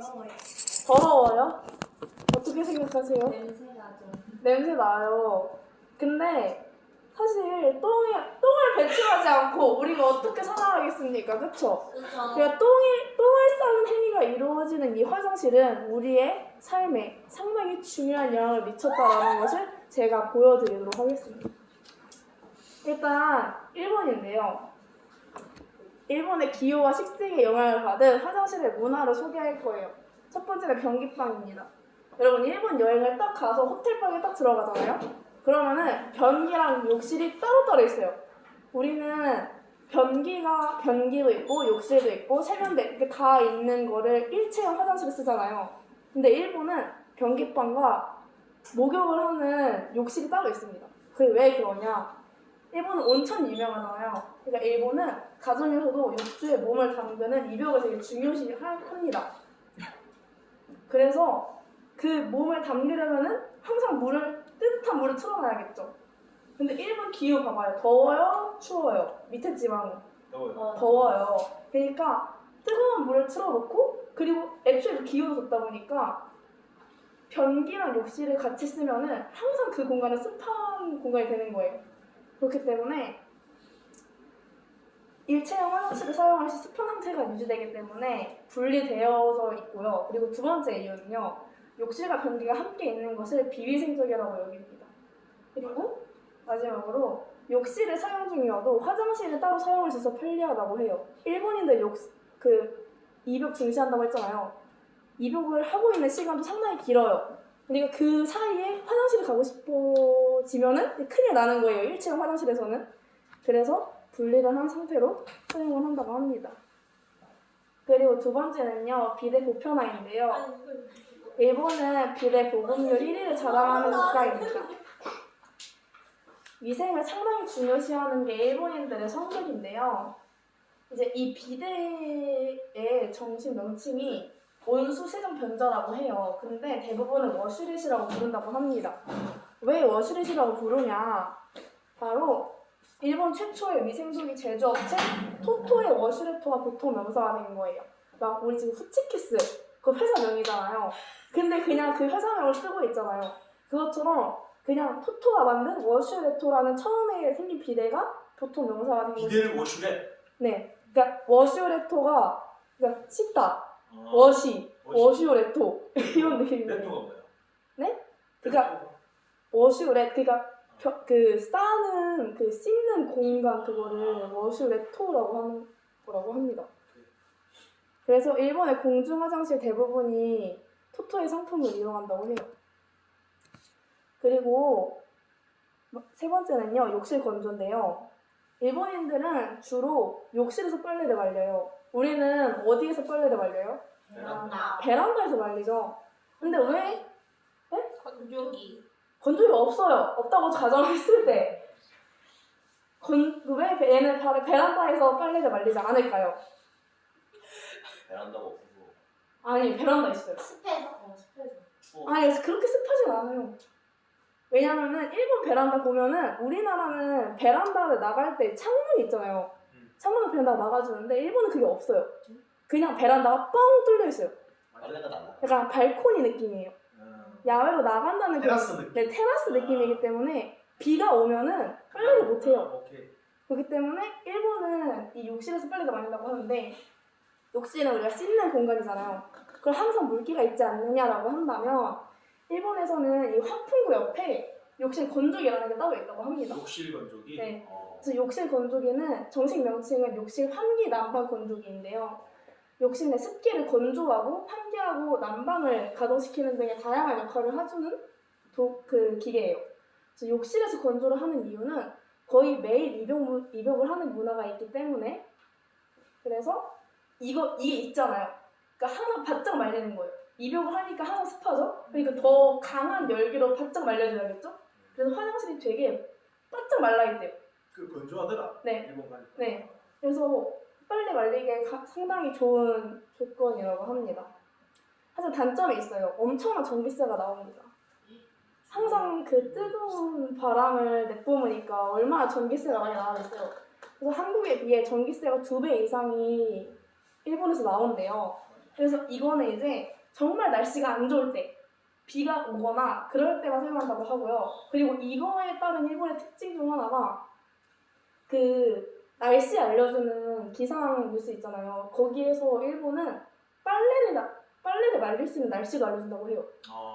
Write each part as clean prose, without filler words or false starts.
더러워요. 더러워요? 어떻게 생각하세요? 냄새가 좀. 냄새 나요. 근데 사실 똥을 배출하지 않고 우리가 어떻게 살아가겠습니까? 그쵸? 그렇죠. 그러니까 똥을 싸는 행위가 이루어지는 이 화장실은 우리의 삶에 상당히 중요한 영향을 미쳤다는 것을 제가 보여드리도록 하겠습니다. 일단 1번인데요. 일본의 기후와 식생의 영향을 받은 화장실의 문화를 소개할 거예요. 첫 번째는 변기방입니다. 여러분 일본 여행을 딱 가서 호텔방에 딱 들어가잖아요. 그러면은 변기랑 욕실이 따로따로 있어요. 우리는 변기도 있고 욕실도 있고 세면대 이렇게 다 있는 거를 일체형 화장실을 쓰잖아요. 근데 일본은 변기방과 목욕을 하는 욕실이 따로 있습니다. 그게 왜 그러냐? 일본은 온천이 유명하잖아요. 그러니까 일본은 가정에서도 욕조에 몸을 담그는 입욕을 되게 중요시 합니다. 그래서 그 몸을 담그려면은 항상 뜨뜻한 물을 틀어놔야겠죠. 근데 일본 기후 봐봐요. 더워요? 추워요? 밑에 지방은? 더워요. 그러니까 뜨거운 물을 틀어놓고 그리고 애초에 기후도 좋다 보니까 변기랑 욕실을 같이 쓰면은 항상 그 공간은 습한 공간이 되는 거예요. 그렇기 때문에 일체형 화장실을 사용할 시 습한 상태가 유지되기 때문에 분리되어져 있고요. 그리고 두 번째 이유는요. 욕실과 변기가 함께 있는 것을 비위생적이라고 여깁니다. 그리고 마지막으로 욕실을 사용 중이어도 화장실을 따로 사용할 수 있어서 편리하다고 해요. 일본인들 입욕 중시한다고 했잖아요. 입욕을 하고 있는 시간도 상당히 길어요. 그러니까 그 사이에 화장실을 가고 싶어지면은 큰일 나는 거예요. 일체형 화장실에서는. 그래서 분리를 한 상태로 사용을 한다고 합니다. 그리고 두 번째는요. 비데 보편화인데요. 일본은 비데 보급률 1위를 자랑하는 국가입니다. 위생을 상당히 중요시하는 게 일본인들의 성격인데요. 이제 이 비데의 정식 명칭이 온수 세정 변자라고 해요. 근데 대부분은 워슈렛이라고 부른다고 합니다. 왜 워슈렛이라고 부르냐? 바로 일본 최초의 위생조기 제조업체 토토의 워슈레토가 보통 명사가 된 거예요. 막 우리 지금 후치키스 그 회사명이잖아요. 근데 그냥 그 회사명을 쓰고 있잖아요. 그것처럼 그냥 토토가 만든 워슈레토라는 처음에 생긴 비데가 보통 명사가 된 거예요. 비데를 워슈렛? 네. 그러니까 워슈레토가 그러니까 씻다. 워슈레토 이런 느낌이에요. 레토가 뭐예요? 네? 그러니까 워슈렛 그러니까 싸는 씻는 공간 그거를 워슈레토라고 하는 거라고 합니다. 그래서 일본의 공중 화장실 대부분이 토토의 상품을 이용한다고 해요. 그리고 세 번째는요, 욕실 건조인데요. 일본인들은 주로 욕실에서 빨래를 말려요. 우리는 어디에서 빨래를 말려요? 베란다에서 말리죠. 근데 왜? 네? 건조기 없어요. 없다고 가정했을 때. 왜 얘는 베란다에서 빨래를 말리지 않을까요? 베란다가 없어서 아니, 베란다 있어요. 습해서? 추워. 아니, 그렇게 습하진 않아요. 왜냐면은 일본 베란다 보면은 우리나라는 베란다를 나갈 때 창문이 있잖아요. 창문을 베란다 막아주는데 일본은 그게 없어요. 그냥 베란다가 뻥 뚫려 있어요. 빨래가 나나? 약간 발코니 느낌이에요. 야외로 나간다는 테라스 느낌. 네, 테라스 느낌이기 때문에 비가 오면은 빨래를 못 해요. 오케이. 그렇기 때문에 일본은 이 욕실에서 빨래를 말린다고 하는데 욕실은 우리가 씻는 공간이잖아요. 그럼 항상 물기가 있지 않느냐라고 한다면 일본에서는 이 환풍구 옆에 욕실 건조기라는 게 따로 있다고 합니다. 욕실 건조기? 네. 그래서 욕실 건조기는 정식 명칭은 욕실 환기 난방 건조기인데요. 욕실 내 습기를 건조하고 환기하고 난방을 가동시키는 등의 다양한 역할을 해주는 그 기계예요. 그래서 욕실에서 건조를 하는 이유는 거의 매일 입욕을 하는 문화가 있기 때문에 그래서 이게 있잖아요. 그러니까 항상 바짝 말리는 거예요. 입욕을 하니까 항상 습하죠? 그러니까 더 강한 열기로 바짝 말려줘야겠죠? 그래서 화장실이 되게 바짝 말라있대요. 그 건조하더라. 네. 일본 가니까. 네. 그래서 빨리 말리기에 상당히 좋은 조건이라고 합니다. 하지만 단점이 있어요. 엄청난 전기세가 나옵니다. 항상 그 뜨거운 바람을 내뿜으니까 얼마나 전기세가 많이 나가겠어요. 그래서 한국에 비해 전기세가 2배 이상이 일본에서 나온대요. 그래서 이거는 이제 정말 날씨가 안 좋을 때, 비가 오거나 그럴 때만 사용한다고 하고요. 그리고 이거에 따른 일본의 특징 중 하나가 그 날씨 알려주는 기상 뉴스 있잖아요. 거기에서 일본은 빨래를 말릴 수 있는 날씨도 알려준다고 해요.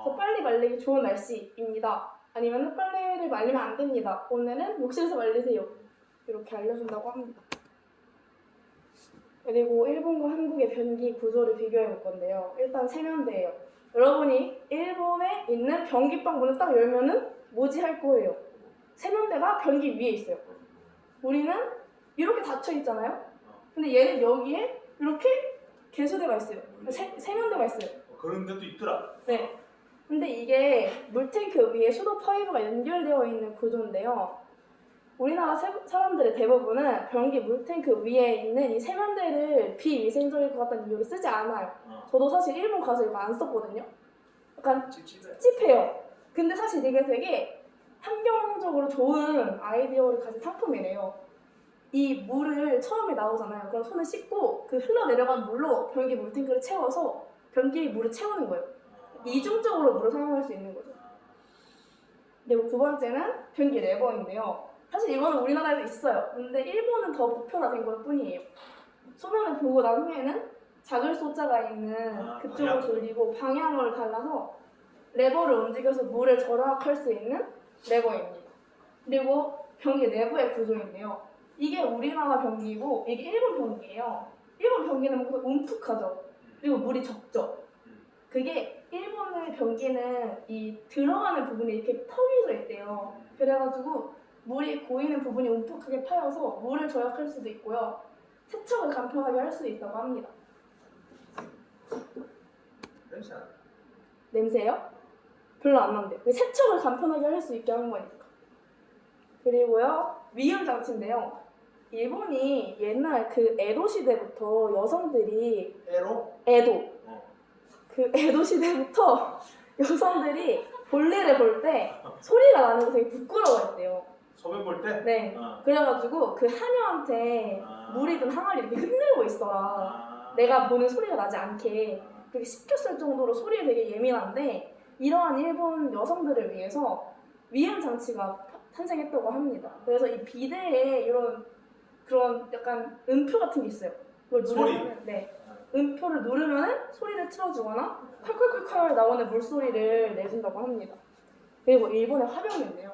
그래서 빨리 말리기 좋은 날씨입니다. 아니면 빨래를 말리면 안 됩니다. 오늘은 욕실에서 말리세요. 이렇게 알려준다고 합니다. 그리고 일본과 한국의 변기 구조를 비교해 볼 건데요. 일단 세면대예요. 여러분이 일본에 있는 변기방 문을 딱 열면은 뭐지 할 거예요. 세면대가 변기 위에 있어요. 우리는 이렇게 닫혀 있잖아요. 근데 얘는 여기에 이렇게 개수대가 있어요. 세면대가 있어요. 그런 데도 있더라. 네. 근데 이게 물탱크 위에 수도 파이브가 연결되어 있는 구조인데요. 우리나라 사람들의 대부분은 변기 물탱크 위에 있는 이 세면대를 비위생적일 것 같다는 이유로 쓰지 않아요. 저도 사실 일본 가서 이거 안 썼거든요. 약간 찝찝해요. 근데 사실 이게 되게 환경적으로 좋은 아이디어를 가진 상품이래요. 이 물을 처음에 나오잖아요. 그럼 손을 씻고 그 흘러내려간 물로 변기 물탱크를 채워서 변기에 물을 채우는 거예요. 이중적으로 물을 사용할 수 있는 거죠. 그리고 두 번째는 변기 레버인데요. 사실 이거는 우리나라에도 있어요. 근데 일본은 더 보편화된 것 뿐이에요. 소면을 보고 난 후에는 작을 소자가 있는 그쪽으로 돌리고 방향을 달라서 레버를 움직여서 물을 절약할 수 있는 레버입니다. 그리고 변기 내부의 구조인데요. 이게 우리나라 변기고 이게 일본 변기예요. 일본 변기는 뭔가 움푹하죠. 그리고 물이 적죠. 그게 일본의 변기는 이 들어가는 부분이 이렇게 턱이 져 있대요. 그래가지고 물이 고이는 부분이 움푹하게 파여서 물을 절약할 수도 있고요. 세척을 간편하게 할 수도 있다고 합니다. 냄새 안 나. 냄새요? 별로 안 나는데 세척을 간편하게 할 수 있게 하는 거니까. 그리고요 위험 장치인데요. 일본이 옛날 그 에도 시대부터 여성들이 에도 그 에도 시대부터 여성들이 볼일을 볼 때 소리가 나는 거 되게 부끄러워했대요. 소변 볼 때? 네. 그래가지고 그 하녀한테 물이든 항아리 이렇게 흔들고 있어라. 내가 보는 소리가 나지 않게 그렇게 시켰을 정도로 소리에 되게 예민한데 이러한 일본 여성들을 위해서 위험 장치가 탄생했다고 합니다. 그래서 이 비데에 이런 그런 약간 음표 같은 게 있어요. 그걸 누르면 네. 음표를 누르면은 소리를 틀어주거나 콸콸콸콸 나오는 물소리를 내준다고 합니다. 그리고 일본의 화병인데요.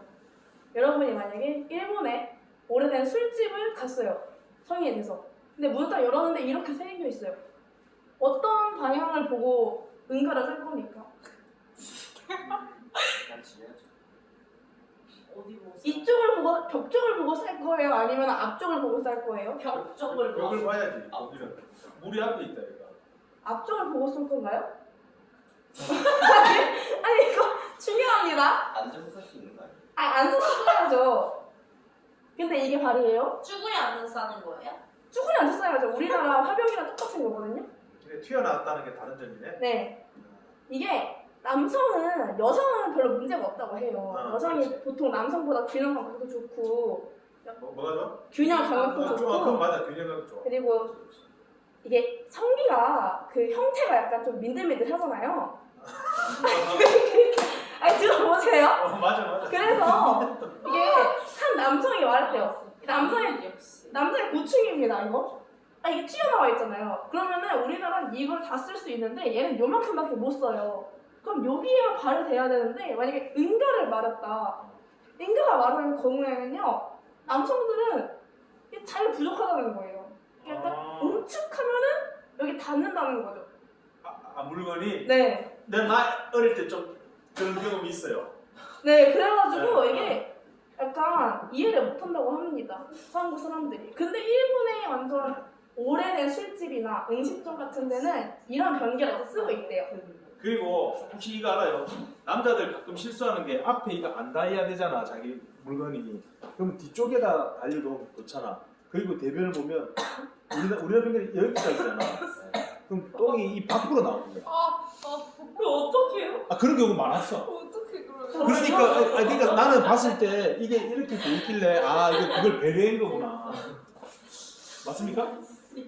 여러분이 만약에 일본에 오래된 술집을 갔어요. 성인이 돼서. 근데 문을 딱 열었는데 이렇게 생겨 있어요. 어떤 방향을 보고 응가를 할 겁니까? 어디 보고 이쪽을 보고 벽 쪽을 보고 쌀 거예요? 아니면 앞쪽을 보고 쌀 거예요? 벽 쪽을 벽을 봐야지. 거기는 물이 앞에 있다 이거. 앞쪽을 보고 쏠 건가요? 아니 이거 중요합니다. 앉아서 살 수 있는 거 아니야? 앉아서 써야죠. 근데 이게 발이에요? 쭈구리 앉아서 싸는 거예요? 쭈그리 앉아서 써야죠. 우리나라 화병이랑 똑같은 거거든요. 근데 튀어나왔다는 게 다른 점이네. 네. 이게 여성은 별로 문제가 없다고 해요. 여성이 그렇지. 보통 남성보다 균형 감각도 좋고 뭐가 좋아? 균형 감각도 그건 좋고 맞아. 균형감 좋아. 그리고 이게 성기가 그 형태가 약간 좀 민들민들하잖아요. 아니 들어보세요. 맞아. 그래서 이게 한 남성이 말했대요. 역시 남자의 고충입니다 이거. 이게 튀어나와 있잖아요. 그러면은 우리나라는 이걸 다 쓸 수 있는데 얘는 요만큼밖에 못 써요. 그럼 여기에만 발을 대야 되는데 만약에 응가를 말했다. 응가가 말하는 경우에는요. 남성들은 이게 잘 부족하다는 거예요. 약간 움축하면은 여기 닿는다는 거죠. 물건이 네. 나 어릴 때 좀 그런 경험이 있어요. 네, 그래가지고 네. 이게 약간 이해를 못한다고 합니다. 한국 사람들이. 근데 일본의 완전 오래된 술집이나 음식점 같은 데는 이런 변기를 다 쓰고 있대요. 그리고 혹시 이거 알아요? 남자들 가끔 실수하는 게 앞에 이거 안 닿아야 되잖아 자기 물건이. 그럼 뒤쪽에다 달려도 좋잖아. 그리고 대변을 보면 우리나라 병들이 여기까지잖아. 그럼 똥이 이 밖으로 나오는 거야. 그거 어떡해요? 그런 경우 많았어. 어떻게 그러면 그러니까 나는 봤을 때 이게 이렇게 돼 있길래 이거 그걸 배려한 거구나. 맞습니까?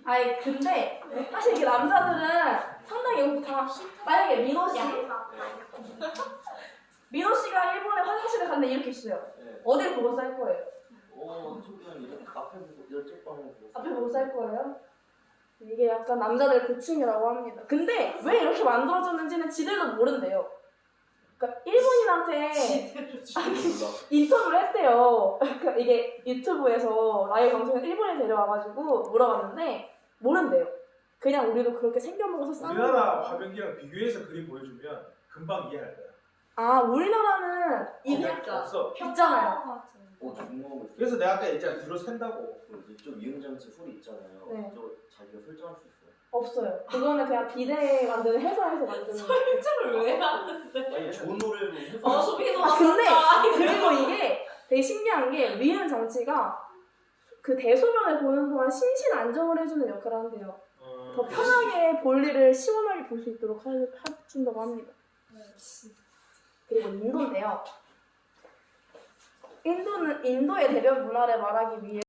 아니 근데 사실 이게 남자들은 상당히 이거 다 만약에 민호 씨가 일본에 화장실에 갔는데 이렇게 있어요. 네. 어딜 보고 쌀 거예요? 그냥 이렇게 앞에 보고 이쪽 방을 보고. 앞에 보고 쌀 거예요? 이게 약간 남자들 고충이라고 합니다. 근데 왜 이렇게 만들어졌는지는 지들도 모른대요. 그러니까 일본인한테 인터뷰를 했대요. 그러니까 이게 유튜브에서 라이브 방송에 일본에 데려와가지고 물어봤는데 모른대요. 그냥 우리도 그렇게 생겨먹어서 싸는 우리나라 거야. 화병기랑 비교해서 그림 보여주면 금방 이해할 거야. 아 우리나라는 이게 그러니까. 없어. 있잖아요. 중국하고 있어요. 그래서 내가 아까 얘기했잖아. 뒤로 샌다고. 이쪽 이음장치 풀이 있잖아요. 네. 이쪽 자기가 설정할 수 있어요. 없어요. 그거는 그냥 비대 만드는 회사에서 만드는 거예요. 설정을 왜 하는데? 아니 좋은 노래로 해서 소비노 아 근데 그리고 이게 되게 신기한 게 위음 장치가 그 대소변을 보는 동안 심신 안정을 해주는 역할을 한대요. 더 편하게 볼일을 시원하게 볼 수 있도록 해준다고 합니다. 그리고 인도인데요. 인도의 대변 문화를 말하기 위해